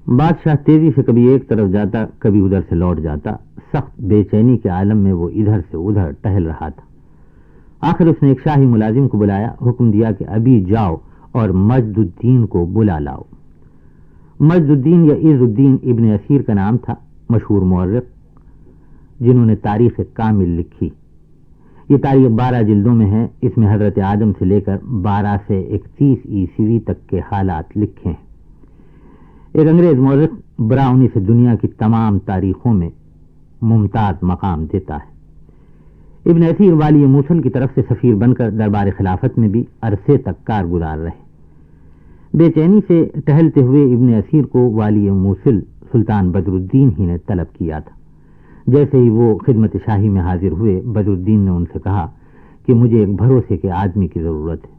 بادشاہ تیزی سے کبھی ایک طرف جاتا کبھی ادھر سے لوٹ جاتا، سخت بے چینی کے عالم میں وہ ادھر سے ادھر ٹہل رہا تھا۔ آخر اس نے ایک شاہی ملازم کو بلایا، حکم دیا کہ ابھی جاؤ اور مجد الدین کو بلا لاؤ۔ مجد الدین یا عز الدین ابن اسیر کا نام تھا، مشہور مورخ جنہوں نے تاریخ کامل لکھی۔ یہ تاریخ 12 جلدوں میں ہے، اس میں حضرت آدم سے لے کر 12 سے 31 عیسوی تک کے حالات لکھے ہیں۔ ایک انگریز مورخ براؤنی سے دنیا کی تمام تاریخوں میں ممتاز مقام دیتا ہے۔ ابن اسیر والی موصل کی طرف سے سفیر بن کر دربار خلافت میں بھی عرصے تک کارگزار رہے۔ بے چینی سے ٹہلتے ہوئے ابن اسیر کو والی موصل سلطان بدر الدین ہی نے طلب کیا تھا۔ جیسے ہی وہ خدمت شاہی میں حاضر ہوئے، بدر الدین نے ان سے کہا کہ مجھے ایک بھروسے کے آدمی کی ضرورت ہے،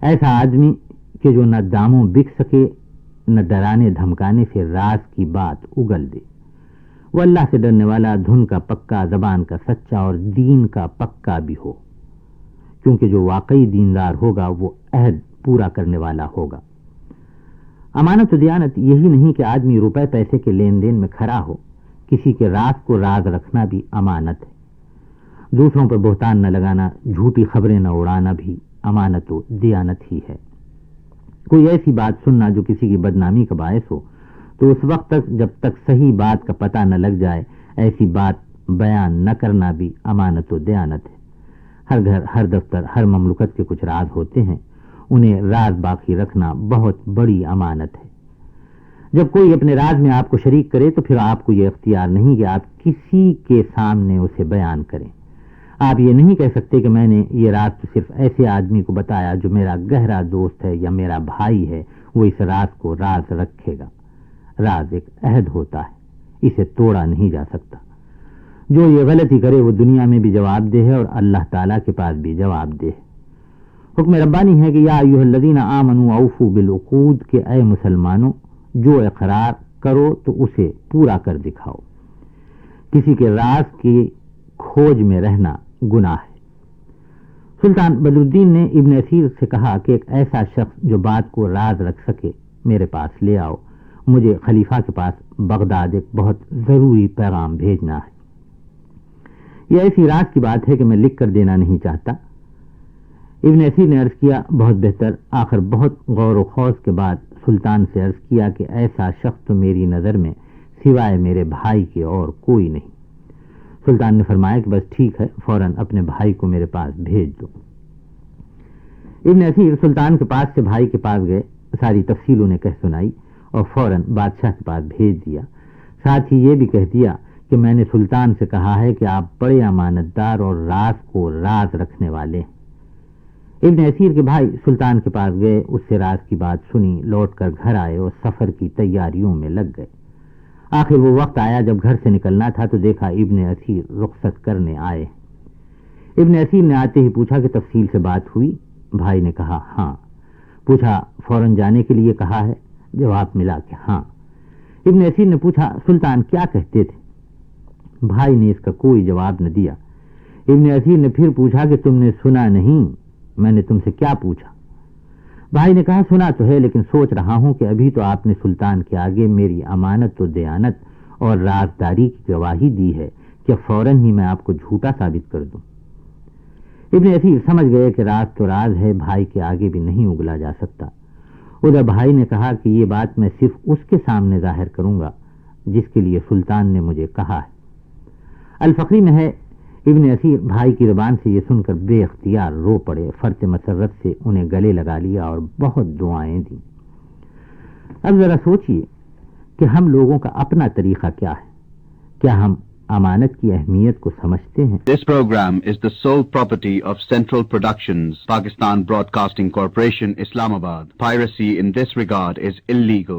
ایسا آدمی کہ جو نہ داموں بک سکے نہ ڈرانے دھمکانے سے راز کی بات اگل دے۔ وہ اللہ سے ڈرنے والا، دھن کا پکا، زبان کا سچا اور دین کا پکا بھی ہو، کیونکہ جو واقعی دیندار ہوگا وہ عہد پورا کرنے والا ہوگا۔ امانت و دیانت یہی نہیں کہ آدمی روپے پیسے کے لین دین میں کھڑا ہو، کسی کے راز کو راز رکھنا بھی امانت ہے۔ دوسروں پر بہتان نہ لگانا، جھوٹی خبریں نہ اڑانا بھی امانت و دیانت ہی ہے۔ کوئی ایسی بات سننا جو کسی کی بدنامی کا باعث ہو تو اس وقت تک جب تک صحیح بات کا پتہ نہ لگ جائے ایسی بات بیان نہ کرنا بھی امانت و دیانت ہے۔ ہر گھر، ہر دفتر، ہر مملکت کے کچھ راز ہوتے ہیں، انہیں راز باقی رکھنا بہت بڑی امانت ہے۔ جب کوئی اپنے راز میں آپ کو شریک کرے تو پھر آپ کو یہ اختیار نہیں کہ آپ کسی کے سامنے اسے بیان کریں۔ آپ یہ نہیں کہہ سکتے کہ میں نے یہ راز تو صرف ایسے آدمی کو بتایا جو میرا گہرا دوست ہے یا میرا بھائی ہے، وہ اس راز کو راز رکھے گا۔ راز ایک عہد ہوتا ہے، اسے توڑا نہیں جا سکتا۔ جو یہ غلطی کرے وہ دنیا میں بھی جواب دہ ہے اور اللہ تعالیٰ کے پاس بھی جواب دہ ہے۔ حکم ربانی ہے کہ یا ایھا الذین آمنوا اوفوا بالعقود، کہ اے مسلمانوں جو اقرار کرو تو اسے پورا کر دکھاؤ۔ کسی کے راز کی کھوج میں رہنا گناہ ہے۔ سلطان بدر الدین نے ابن اسیر سے کہا کہ ایک ایسا شخص جو بات کو راز رکھ سکے میرے پاس لے آؤ، مجھے خلیفہ کے پاس بغداد ایک بہت ضروری پیغام بھیجنا ہے۔ یہ ایسی راز کی بات ہے کہ میں لکھ کر دینا نہیں چاہتا۔ ابن اسیر نے عرض کیا بہت بہتر۔ آخر بہت غور و خوض کے بعد سلطان سے عرض کیا کہ ایسا شخص تو میری نظر میں سوائے میرے بھائی کے اور کوئی نہیں۔ سلطان نے فرمایا کہ بس ٹھیک ہے، فوراً اپنے بھائی کو میرے پاس بھیج دو۔ ابن اسیر سلطان کے پاس سے بھائی کے پاس گئے، ساری تفصیل انہیں کہہ سنائی اور فوراً بادشاہ کے پاس بھیج دیا۔ ساتھ ہی یہ بھی کہہ دیا کہ میں نے سلطان سے کہا ہے کہ آپ بڑے امانتدار اور راز کو راز رکھنے والے ہیں۔ ابن اسیر کے بھائی سلطان کے پاس گئے، اس سے راز کی بات سنی، لوٹ کر گھر آئے اور سفر کی تیاریوں میں لگ گئے۔ آخر وہ وقت آیا جب گھر سے نکلنا تھا تو دیکھا ابن اسیر رخصت کرنے آئے۔ ابن اسیر نے آتے ہی پوچھا کہ تفصیل سے بات ہوئی؟ بھائی نے کہا ہاں۔ پوچھا فوراً جانے کے لیے کہا ہے؟ جواب ملا کہ ہاں۔ ابن اسیر نے پوچھا سلطان کیا کہتے تھے؟ بھائی نے اس کا کوئی جواب نہ دیا۔ ابن اسیر نے پھر پوچھا کہ تم نے سنا نہیں؟ میں نے تم سے کیا پوچھا؟ بھائی نے کہا سنا تو ہے، لیکن سوچ رہا ہوں کہ ابھی تو آپ نے سلطان کے آگے میری امانت و دیانت اور رازداری کی گواہی دی ہے کہ فوراً ہی میں آپ کو جھوٹا ثابت کر دوں۔ ابن اسیر سمجھ گئے کہ راز تو راز ہے، بھائی کے آگے بھی نہیں اگلا جا سکتا۔ ادھر بھائی نے کہا کہ یہ بات میں صرف اس کے سامنے ظاہر کروں گا جس کے لیے سلطان نے مجھے کہا ہے۔ الفقری میں ہے ابن اسیر بھائی کی زبان سے یہ سن کر بے اختیار رو پڑے، فرط مسرت سے انہیں گلے لگا لیا اور بہت دعائیں دیں۔ اب ذرا سوچئے کہ ہم لوگوں کا اپنا طریقہ کیا ہے؟ کیا ہم امانت کی اہمیت کو سمجھتے ہیں؟ This program is the sole property of Central Productions, Pakistan Broadcasting Corporation, Islamabad. Piracy in this regard is illegal.